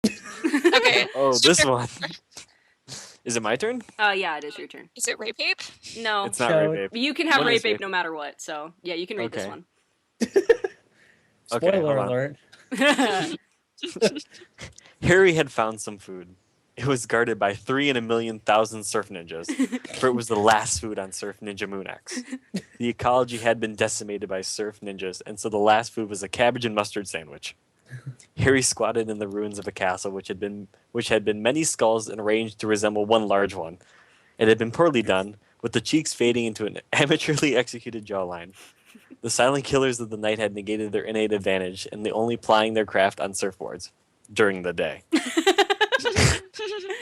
Okay. Oh, this one. Is it my turn? Yeah, it is your turn. Is it rape ape? No. It's not Shall rape ape. You can have What is rape ape rape no matter what, so yeah, you can read this Okay. one. Okay, Spoiler hold on. alert. Harry had found some food. It was guarded by 3 in a million thousand surf ninjas, for it was the last food on Surf Ninja Moon X. The ecology had been decimated by surf ninjas, and so the last food was a cabbage and mustard sandwich. Harry squatted in the ruins of a castle which had been many skulls and arranged to resemble one large one. It had been poorly done, with the cheeks fading into an amateurly executed jawline. The silent killers of the night had negated their innate advantage, and they only plying their craft on surfboards during the day.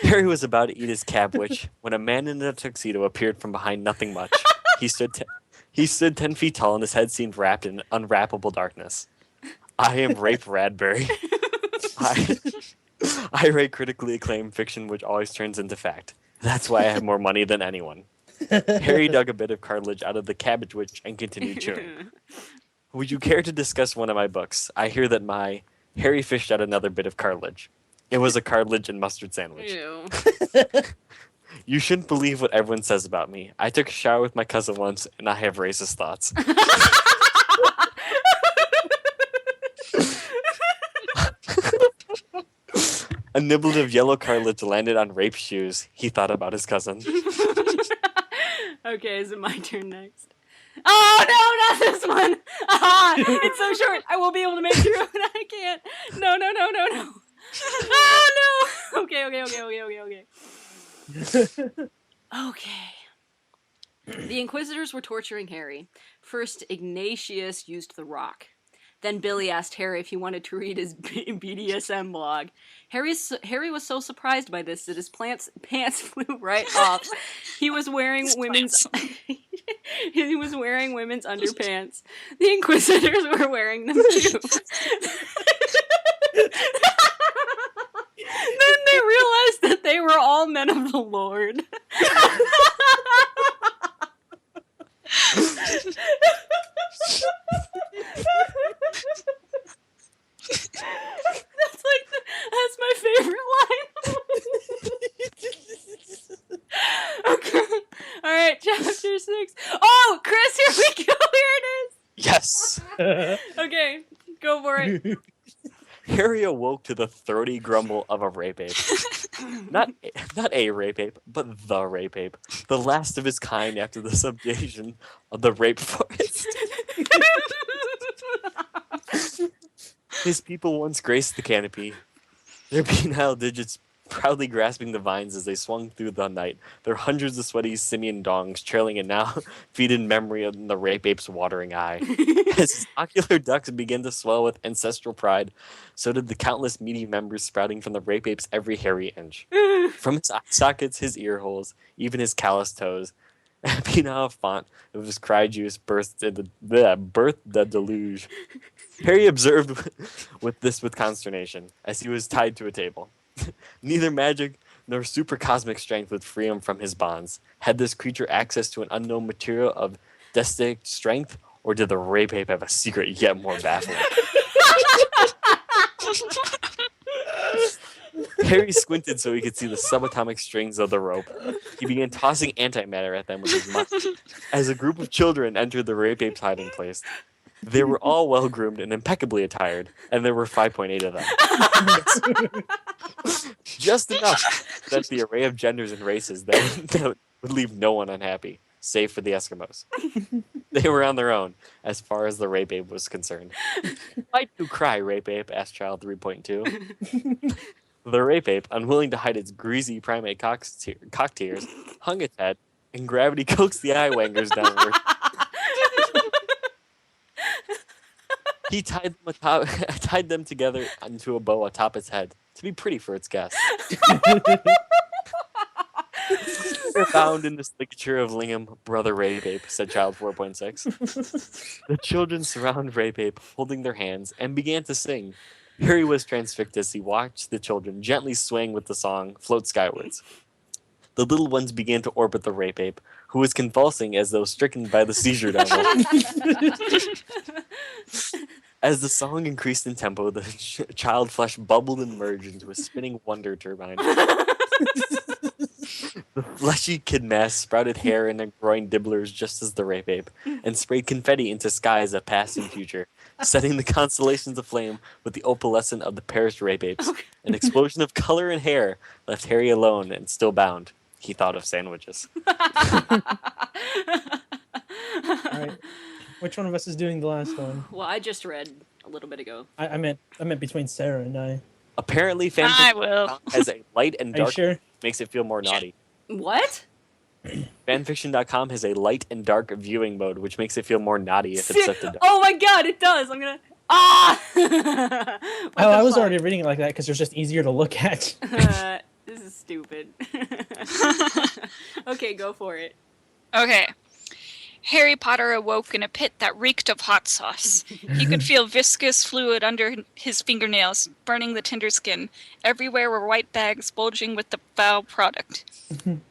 Harry was about to eat his cabwich when a man in a tuxedo appeared from behind nothing much. He stood 10 feet tall, and his head seemed wrapped in unwrappable darkness. I am Rape Radbury. I write critically acclaimed fiction which always turns into fact. That's why I have more money than anyone. Harry dug a bit of cartilage out of the cabbage witch and continued chewing. Would you care to discuss one of my books? I hear that my Harry fished out another bit of cartilage. It was a cartilage and mustard sandwich. Ew. You shouldn't believe what everyone says about me. I took a shower with my cousin once, and I have racist thoughts. A niblet of yellow cartilage landed on Rape's shoes. He thought about his cousin. Okay, is it my turn next? Oh no, not this one! Ah, it's so short. I won't be able to make through it. I can't. No. Oh no! Okay. Okay. The Inquisitors were torturing Harry. First, Ignatius used the rock. Then Billy asked Harry if he wanted to read his BDSM blog. Harry was so surprised by this that his pants flew right off. He was wearing women's underpants. The Inquisitors were wearing them too. Then they realized that they were all men of the Lord. That's my favorite line. Okay. All right, chapter 6. Oh, Chris, here we go. Here it is. Yes! Okay, go for it. Harry awoke to the throaty grumble of a rape ape. Not a rape ape, but the rape ape. The last of his kind after the subjugation of the rape forest. His people once graced the canopy, their penile digits proudly grasping the vines as they swung through the night, their hundreds of sweaty simian dongs trailing and now feed in memory of the rape ape's watering eye. As his ocular ducts began to swell with ancestral pride, so did the countless meaty members sprouting from the rape ape's every hairy inch. From his eye sockets, his ear holes, even his calloused toes, a penile font of his cry juice birthed the deluge. Harry observed with consternation as he was tied to a table. Neither magic nor super cosmic strength would free him from his bonds. Had this creature access to an unknown material of destined strength, or did the rape ape have a secret yet more baffling? Harry squinted so he could see the subatomic strings of the rope. He began tossing antimatter at them with his mind. As a group of children entered the rape ape's hiding place, they were all well-groomed and impeccably attired, and there were 5.8 of them. Just enough that the array of genders and races that would leave no one unhappy, save for the Eskimos. They were on their own, as far as the rape ape was concerned. Why do you cry, rape ape? Asked Child 3.2. The rape ape, unwilling to hide its greasy primate cock tears, hung its head, and gravity coaxed the eye wangers downward. He tied them together into a bow atop its head to be pretty for its guests. They're bound in this ligature of lingam, brother Rape Ape, said Child 4.6. The children surround Rape Ape, holding their hands, and began to sing. Harry was transfixed as he watched the children, gently swaying with the song, float skywards. The little ones began to orbit the Rape Ape, who was convulsing as though stricken by the seizure devil. As the song increased in tempo, the child flesh bubbled and merged into a spinning wonder turbine. The fleshy kid mass sprouted hair and groin dibblers just as the rape ape, and sprayed confetti into skies of past and future, setting the constellations aflame with the opalescent of the perished rape apes. Okay. An explosion of color and hair left Harry alone and still bound. He thought of sandwiches. Alright. Which one of us is doing the last one? Well, I just read a little bit ago. I meant between Sarah and I. Apparently, I will. Fanfiction has a light and Are you dark sure? makes it feel more naughty. What? Fanfiction.com has a light and dark viewing mode, which makes it feel more naughty if it's set to dark. Oh my god, it does! I'm gonna. Ah! Oh, I was already reading it like that because it was just easier to look at. This is stupid. Okay, go for it. Okay. Harry Potter awoke in a pit that reeked of hot sauce. He could feel viscous fluid under his fingernails, burning the tender skin. Everywhere were white bags bulging with the foul product.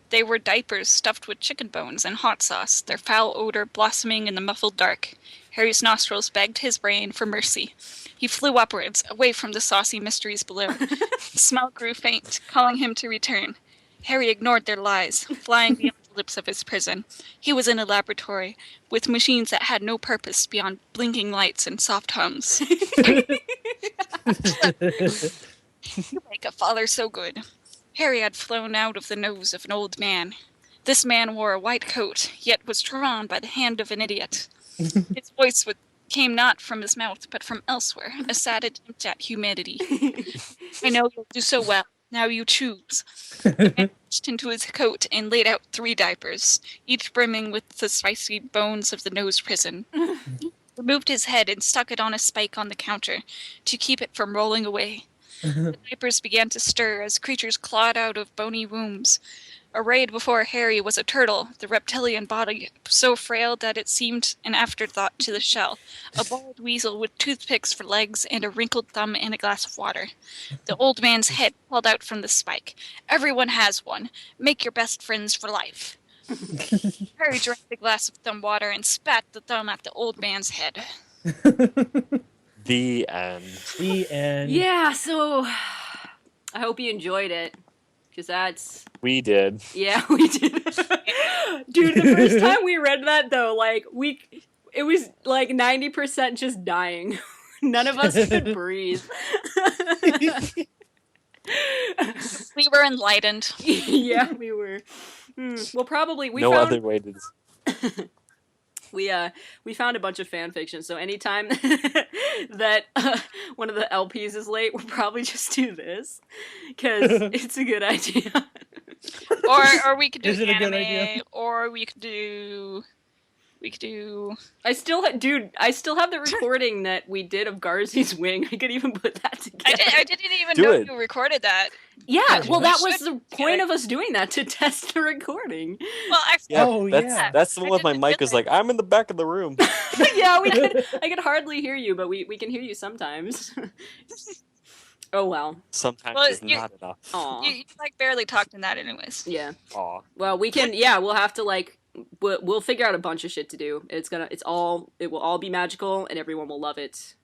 They were diapers stuffed with chicken bones and hot sauce, their foul odor blossoming in the muffled dark. Harry's nostrils begged his brain for mercy. He flew upwards, away from the saucy mysteries below. The smell grew faint, calling him to return. Harry ignored their lies, flying beyond the lips of his prison. He was in a laboratory, with machines that had no purpose beyond blinking lights and soft hums. You make a father so good. Harry had flown out of the nose of an old man. This man wore a white coat, yet was drawn by the hand of an idiot. His voice came not from his mouth, but from elsewhere, a sad attempt at humanity. I know you'll do so well. Now you choose. The man reached into his coat and laid out 3 diapers, each brimming with the spicy bones of the nose prison. He removed his head and stuck it on a spike on the counter to keep it from rolling away. The diapers began to stir as creatures clawed out of bony wombs. Arrayed before Harry was a turtle, the reptilian body so frail that it seemed an afterthought to the shell, a bald weasel with toothpicks for legs and a wrinkled thumb and a glass of water. The old man's head crawled out from the spike. Everyone has one. Make your best friends for life. Harry drank the glass of thumb water and spat the thumb at the old man's head. The end. The end. Yeah, so I hope you enjoyed it. Because that's. We did. Yeah, we did. Dude, the first time we read that, though, like, it was like 90% just dying. None of us could breathe. We were enlightened. Yeah, we were. Well, probably we No found other way to. we found a bunch of fan fiction. So anytime that one of the LPs is late, we'll probably just do this because it's a good idea. Or we could do Is it a good anime, idea? or we could do. I still have the recording that we did of Garzy's wing. I could even put that together. I didn't even Do know it. you recorded that. Yeah, well, that We was the point of us doing that, to test the recording. Well, Yeah, Oh, yeah. that's the one with my mic is like, I'm in the back of the room. Yeah, I could hardly hear you, but we can hear you sometimes. Oh, well. Sometimes Well, it's not enough. Aw. you like barely talked in that, anyways. Yeah. Aw. Well, we'll have to, like, we'll figure out a bunch of shit to do. It will all be magical, and everyone will love it.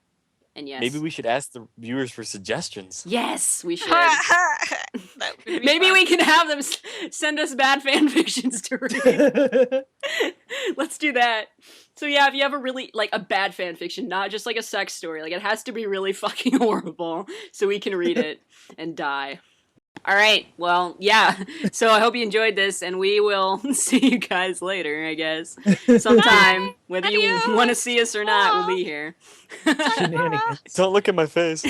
And yes. Maybe we should ask the viewers for suggestions. Yes, we should. That would be Maybe fun. we can have them send us bad fan fictions to read. Let's do that. So yeah, if you have a really, like, a bad fan fiction, not just like a sex story, like, it has to be really fucking horrible so we can read it and die. All right, well, yeah. So I hope you enjoyed this, and we will see you guys later, I guess. Sometime. Bye. Whether you Adios. want to see us or not, we'll be here. Shenanigans. Don't look at my face.